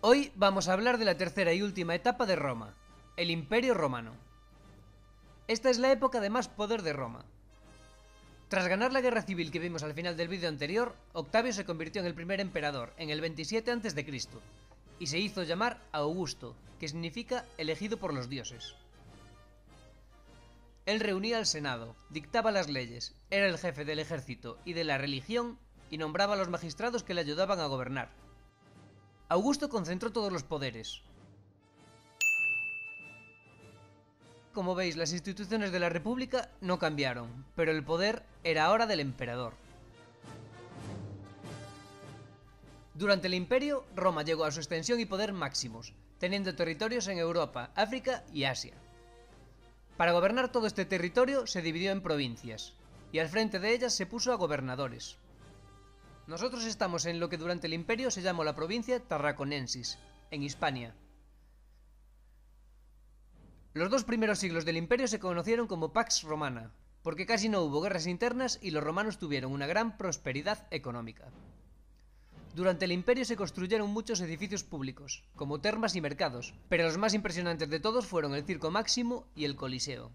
Hoy vamos a hablar de la tercera y última etapa de Roma, el Imperio Romano. Esta es la época de más poder de Roma. Tras ganar la guerra civil que vimos al final del vídeo anterior, Octavio se convirtió en el primer emperador en el 27 a.C. y se hizo llamar Augusto, que significa elegido por los dioses. Él reunía al Senado, dictaba las leyes, era el jefe del ejército y de la religión y nombraba a los magistrados que le ayudaban a gobernar. Augusto concentró todos los poderes. Como veis, las instituciones de la República no cambiaron, pero el poder era ahora del emperador. Durante el imperio, Roma llegó a su extensión y poder máximos, teniendo territorios en Europa, África y Asia. Para gobernar todo este territorio se dividió en provincias, y al frente de ellas se puso a gobernadores. Nosotros estamos en lo que durante el imperio se llamó la provincia Tarraconensis, en Hispania. Los dos primeros siglos del imperio se conocieron como Pax Romana, porque casi no hubo guerras internas y los romanos tuvieron una gran prosperidad económica. Durante el imperio se construyeron muchos edificios públicos, como termas y mercados, pero los más impresionantes de todos fueron el Circo Máximo y el Coliseo.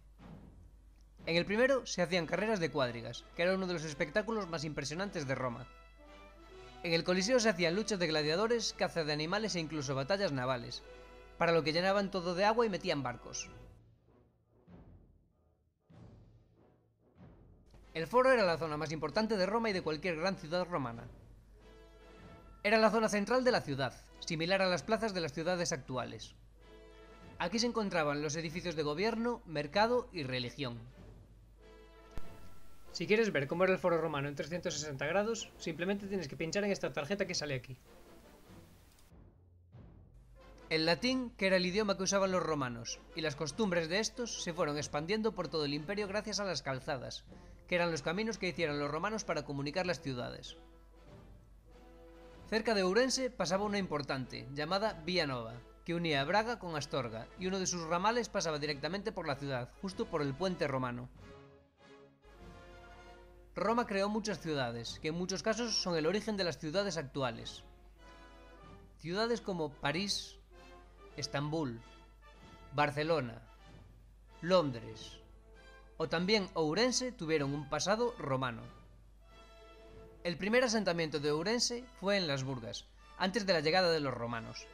En el primero se hacían carreras de cuadrigas, que era uno de los espectáculos más impresionantes de Roma. En el Coliseo se hacían luchas de gladiadores, caza de animales e incluso batallas navales, para lo que llenaban todo de agua y metían barcos. El foro era la zona más importante de Roma y de cualquier gran ciudad romana. Era la zona central de la ciudad, similar a las plazas de las ciudades actuales. Aquí se encontraban los edificios de gobierno, mercado y religión. Si quieres ver cómo era el foro romano en 360 grados, simplemente tienes que pinchar en esta tarjeta que sale aquí. El latín, que era el idioma que usaban los romanos, y las costumbres de estos se fueron expandiendo por todo el imperio gracias a las calzadas, que eran los caminos que hicieron los romanos para comunicar las ciudades. Cerca de Ourense pasaba una importante, llamada Vía Nova, que unía a Braga con Astorga, y uno de sus ramales pasaba directamente por la ciudad, justo por el puente romano. Roma creó muchas ciudades, que en muchos casos son el origen de las ciudades actuales. Ciudades como París, Estambul, Barcelona, Londres o también Ourense tuvieron un pasado romano. El primer asentamiento de Ourense fue en Las Burgas, antes de la llegada de los romanos.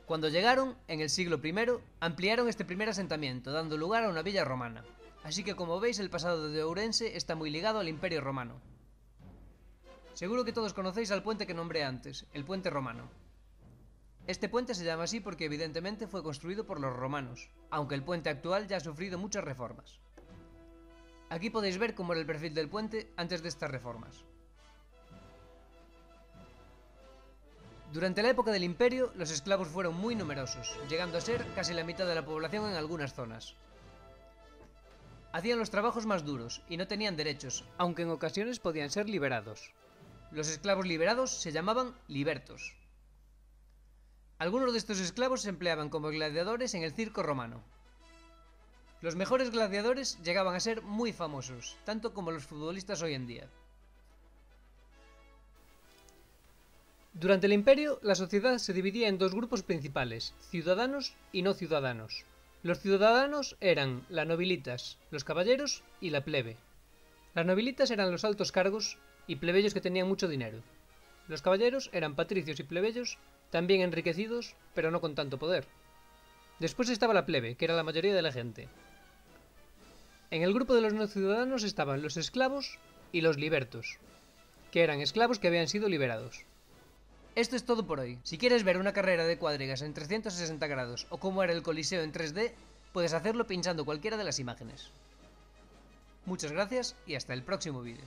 Cuando llegaron, en el siglo I, ampliaron este primer asentamiento, dando lugar a una villa romana. Así que como veis, el pasado de Ourense está muy ligado al Imperio Romano. Seguro que todos conocéis al puente que nombré antes, el puente romano. Este puente se llama así porque evidentemente fue construido por los romanos, aunque el puente actual ya ha sufrido muchas reformas. Aquí podéis ver cómo era el perfil del puente antes de estas reformas. Durante la época del imperio, los esclavos fueron muy numerosos, llegando a ser casi la mitad de la población en algunas zonas. Hacían los trabajos más duros y no tenían derechos, aunque en ocasiones podían ser liberados. Los esclavos liberados se llamaban libertos. Algunos de estos esclavos se empleaban como gladiadores en el circo romano. Los mejores gladiadores llegaban a ser muy famosos, tanto como los futbolistas hoy en día. Durante el imperio, la sociedad se dividía en dos grupos principales, ciudadanos y no ciudadanos. Los ciudadanos eran la nobilitas, los caballeros y la plebe. Las nobilitas eran los altos cargos y plebeyos que tenían mucho dinero. Los caballeros eran patricios y plebeyos, también enriquecidos, pero no con tanto poder. Después estaba la plebe, que era la mayoría de la gente. En el grupo de los no ciudadanos estaban los esclavos y los libertos, que eran esclavos que habían sido liberados. Esto es todo por hoy. Si quieres ver una carrera de cuadrigas en 360 grados o cómo era el Coliseo en 3D, puedes hacerlo pinchando cualquiera de las imágenes. Muchas gracias y hasta el próximo vídeo.